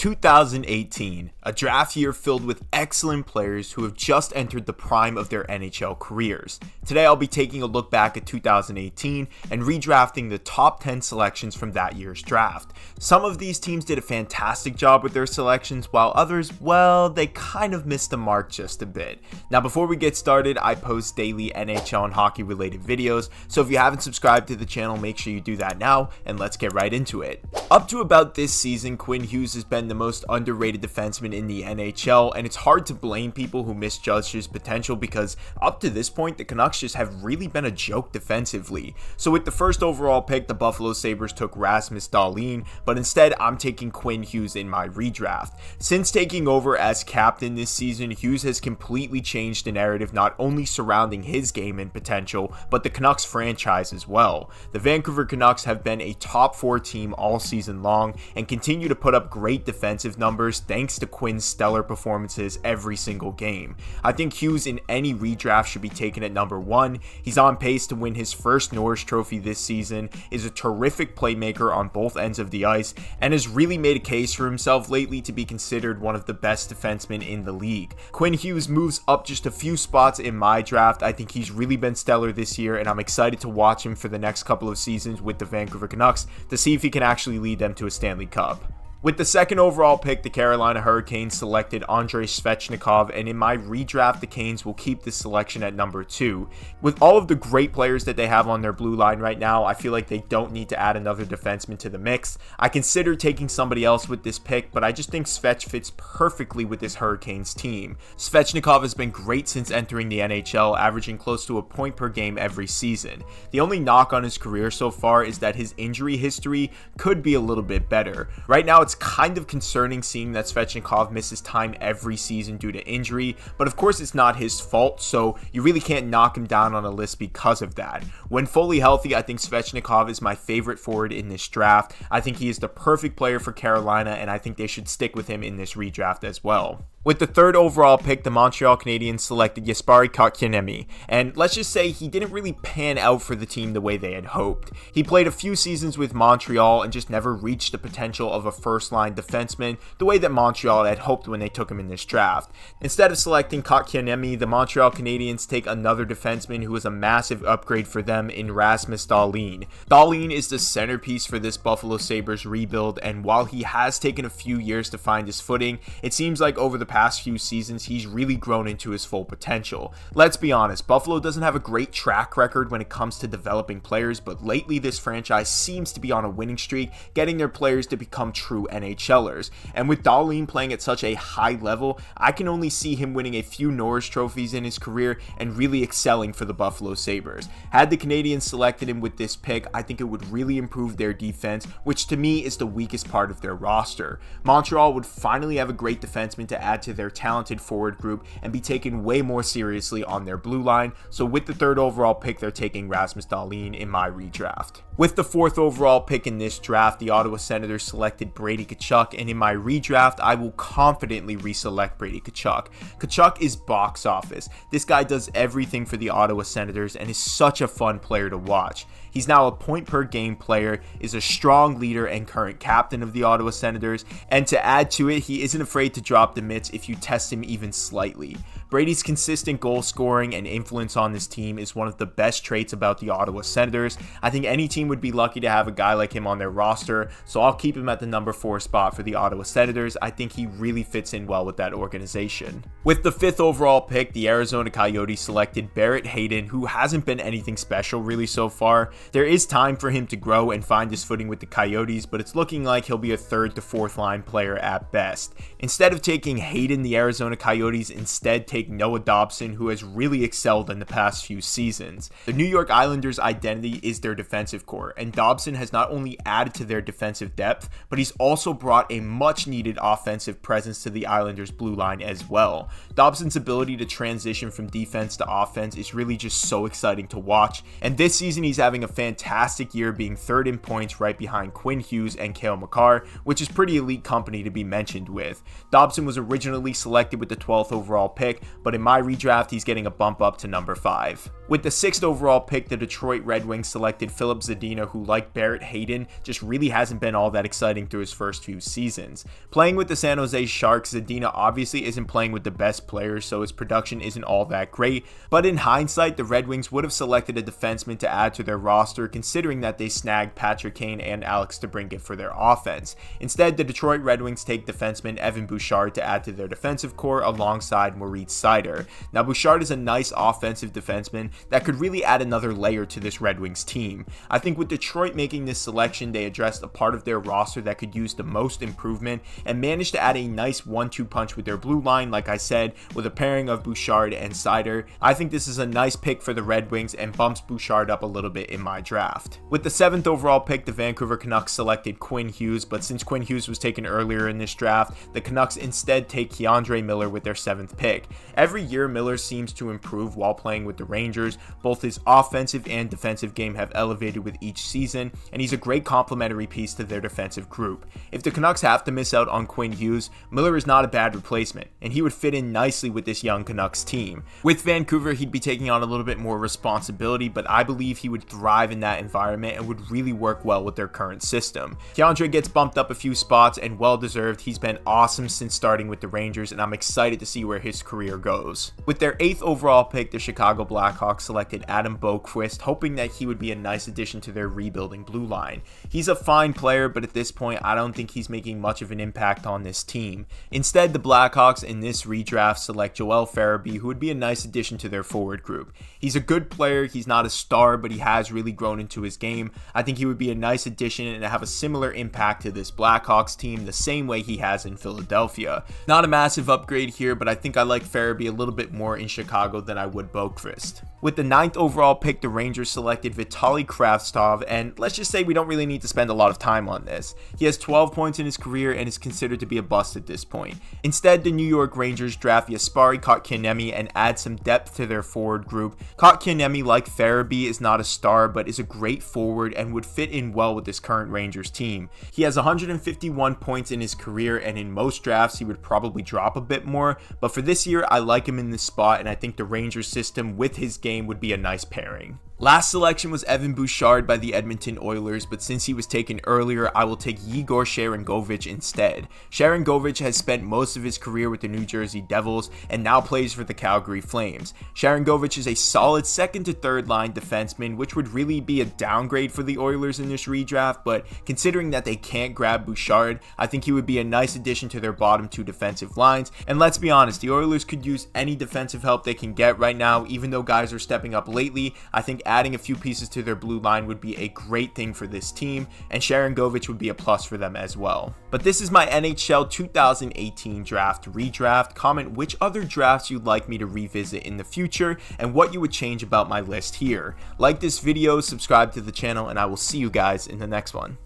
2018, a draft year filled with excellent players who have just entered the prime of their NHL careers. Today I'll be taking a look back at 2018 and redrafting the top 10 selections from that year's draft. Some of these teams did a fantastic job with their selections, while others, well, they kind of missed the mark just a bit. Now before we get started, I post daily NHL and hockey related videos, so if you haven't subscribed to the channel, make sure you do that now, and let's get right into it. Up to about this season, Quinn Hughes has been the most underrated defenseman in the NHL, and it's hard to blame people who misjudged his potential because up to this point, the Canucks just have really been a joke defensively. So with the first overall pick, the Buffalo Sabres took Rasmus Dahlin, but instead I'm taking Quinn Hughes in my redraft. Since taking over as captain this season, Hughes has completely changed the narrative not only surrounding his game and potential, but the Canucks franchise as well. The Vancouver Canucks have been a top 4 team all season long and continue to put up great defensive numbers thanks to Quinn's stellar performances every single game. I think Hughes in any redraft should be taken at number 1. He's on pace to win his first Norris Trophy this season, is a terrific playmaker on both ends of the ice, and has really made a case for himself lately to be considered one of the best defensemen in the league. Quinn Hughes moves up just a few spots in my draft. I think he's really been stellar this year, and I'm excited to watch him for the next couple of seasons with the Vancouver Canucks to see if he can actually lead them to a Stanley Cup. With the second overall pick, the Carolina Hurricanes selected Andrei Svechnikov, and in my redraft, the Canes will keep this selection at number 2. With all of the great players that they have on their blue line right now, I feel like they don't need to add another defenseman to the mix. I considered taking somebody else with this pick, but I just think Svech fits perfectly with this Hurricanes team. Svechnikov has been great since entering the NHL, averaging close to a point per game every season. The only knock on his career so far is that his injury history could be a little bit better. Right now, it's kind of concerning seeing that Svechnikov misses time every season due to injury, but of course it's not his fault, so you really can't knock him down on a list because of that. When fully healthy, I think Svechnikov is my favorite forward in this draft. I think he is the perfect player for Carolina, and I think they should stick with him in this redraft as well. With the third overall pick, the Montreal Canadiens selected Jesperi Kotkaniemi, and let's just say he didn't really pan out for the team the way they had hoped. He played a few seasons with Montreal and just never reached the potential of a first-line defenseman the way that Montreal had hoped when they took him in this draft. Instead of selecting Kotkaniemi, the Montreal Canadiens take another defenseman who was a massive upgrade for them in Rasmus Dahlin. Dahlin is the centerpiece for this Buffalo Sabres rebuild, and while he has taken a few years to find his footing, it seems like over the past few seasons he's really grown into his full potential. Let's be honest, Buffalo doesn't have a great track record when it comes to developing players, but lately this franchise seems to be on a winning streak, getting their players to become true NHLers. And with Dahlin playing at such a high level, I can only see him winning a few Norris trophies in his career and really excelling for the Buffalo Sabres. Had the Canadiens selected him with this pick, I think it would really improve their defense, which to me is the weakest part of their roster. Montreal would finally have a great defenseman to add to their talented forward group and be taken way more seriously on their blue line. So with the third overall pick, they're taking Rasmus Dahlin in my redraft. With the fourth overall pick in this draft, the Ottawa Senators selected Brady Tkachuk, and in my redraft, I will confidently reselect Brady Tkachuk. Tkachuk is box office. This guy does everything for the Ottawa Senators and is such a fun player to watch. He's now a point per game player, is a strong leader and current captain of the Ottawa Senators, and to add to it, he isn't afraid to drop the mitts if you test him even slightly. Brady's consistent goal scoring and influence on this team is one of the best traits about the Ottawa Senators. I think any team would be lucky to have a guy like him on their roster, so I'll keep him at the number 4 spot for the Ottawa Senators. I think he really fits in well with that organization. With the 5th overall pick, the Arizona Coyotes selected Barrett Hayton, who hasn't been anything special really so far. There is time for him to grow and find his footing with the Coyotes, but it's looking like he'll be a 3rd to 4th line player at best. Instead of taking Hayton, the Arizona Coyotes instead take Noah Dobson, who has really excelled in the past few seasons. The New York Islanders' identity is their defensive core, and Dobson has not only added to their defensive depth, but he's also brought a much needed offensive presence to the Islanders' blue line as well. Dobson's ability to transition from defense to offense is really just so exciting to watch, and this season he's having a fantastic year, being 3rd in points right behind Quinn Hughes and Cale Makar, which is pretty elite company to be mentioned with. Dobson was originally selected with the 12th overall pick, but in my redraft, he's getting a bump up to number 5. With the 6th overall pick, the Detroit Red Wings selected Filip Zadina, who, like Barrett Hayden, just really hasn't been all that exciting through his first few seasons. Playing with the San Jose Sharks, Zadina obviously isn't playing with the best players, so his production isn't all that great, but in hindsight, the Red Wings would have selected a defenseman to add to their roster, considering that they snagged Patrick Kane and Alex DeBrincat for their offense. Instead, the Detroit Red Wings take defenseman Evan Bouchard to add to their defensive core alongside Moritz Seider. Now, Bouchard is a nice offensive defenseman that could really add another layer to this Red Wings team. I think with Detroit making this selection, they addressed a part of their roster that could use the most improvement and managed to add a nice 1-2 punch with their blue line, like I said, with a pairing of Bouchard and Seider. I think this is a nice pick for the Red Wings and bumps Bouchard up a little bit in my draft. With the 7th overall pick, the Vancouver Canucks selected Quinn Hughes, but since Quinn Hughes was taken earlier in this draft, the Canucks instead take Keandre Miller with their 7th pick. Every year, Miller seems to improve while playing with the Rangers. Both his offensive and defensive game have elevated with each season, and he's a great complementary piece to their defensive group. If the Canucks have to miss out on Quinn Hughes, Miller is not a bad replacement, and he would fit in nicely with this young Canucks team. With Vancouver, he'd be taking on a little bit more responsibility, but I believe he would thrive in that environment and would really work well with their current system. Keandre gets bumped up a few spots, and well deserved. He's been awesome since starting with the Rangers, and I'm excited to see where his career goes. With their 8th overall pick, the Chicago Blackhawks selected Adam Boqvist, hoping that he would be a nice addition to their rebuilding blue line. He's a fine player, but at this point, I don't think he's making much of an impact on this team. Instead, the Blackhawks in this redraft select Joel Farabee, who would be a nice addition to their forward group. He's a good player, he's not a star, but he has really grown into his game. I think he would be a nice addition and have a similar impact to this Blackhawks team the same way he has in Philadelphia. Not a massive upgrade here, but I think I like Farabee a little bit more in Chicago than I would Boqvist. With the 9th overall pick, the Rangers selected Vitaly Kravtsov, and let's just say we don't really need to spend a lot of time on this. He has 12 points in his career and is considered to be a bust at this point. Instead, the New York Rangers draft Jesperi Kotkaniemi and add some depth to their forward group. Kotkaniemi, like Farabee, is not a star, but is a great forward and would fit in well with this current Rangers team. He has 151 points in his career, and in most drafts he would probably drop a bit more, but for this year I like him in this spot, and I think the Rangers system with his game would be a nice pairing. Last selection was Evan Bouchard by the Edmonton Oilers, but since he was taken earlier, I will take Yegor Sharangovich instead. Sharangovich has spent most of his career with the New Jersey Devils and now plays for the Calgary Flames. Sharangovich is a solid 2nd to 3rd line defenseman, which would really be a downgrade for the Oilers in this redraft, but considering that they can't grab Bouchard, I think he would be a nice addition to their bottom 2 defensive lines. And let's be honest, the Oilers could use any defensive help they can get right now, even though guys are stepping up lately. I think adding a few pieces to their blue line would be a great thing for this team, and Sharangovich would be a plus for them as well. But this is my NHL 2018 draft redraft. Comment which other drafts you'd like me to revisit in the future and what you would change about my list here. Like this video, subscribe to the channel, and I will see you guys in the next one.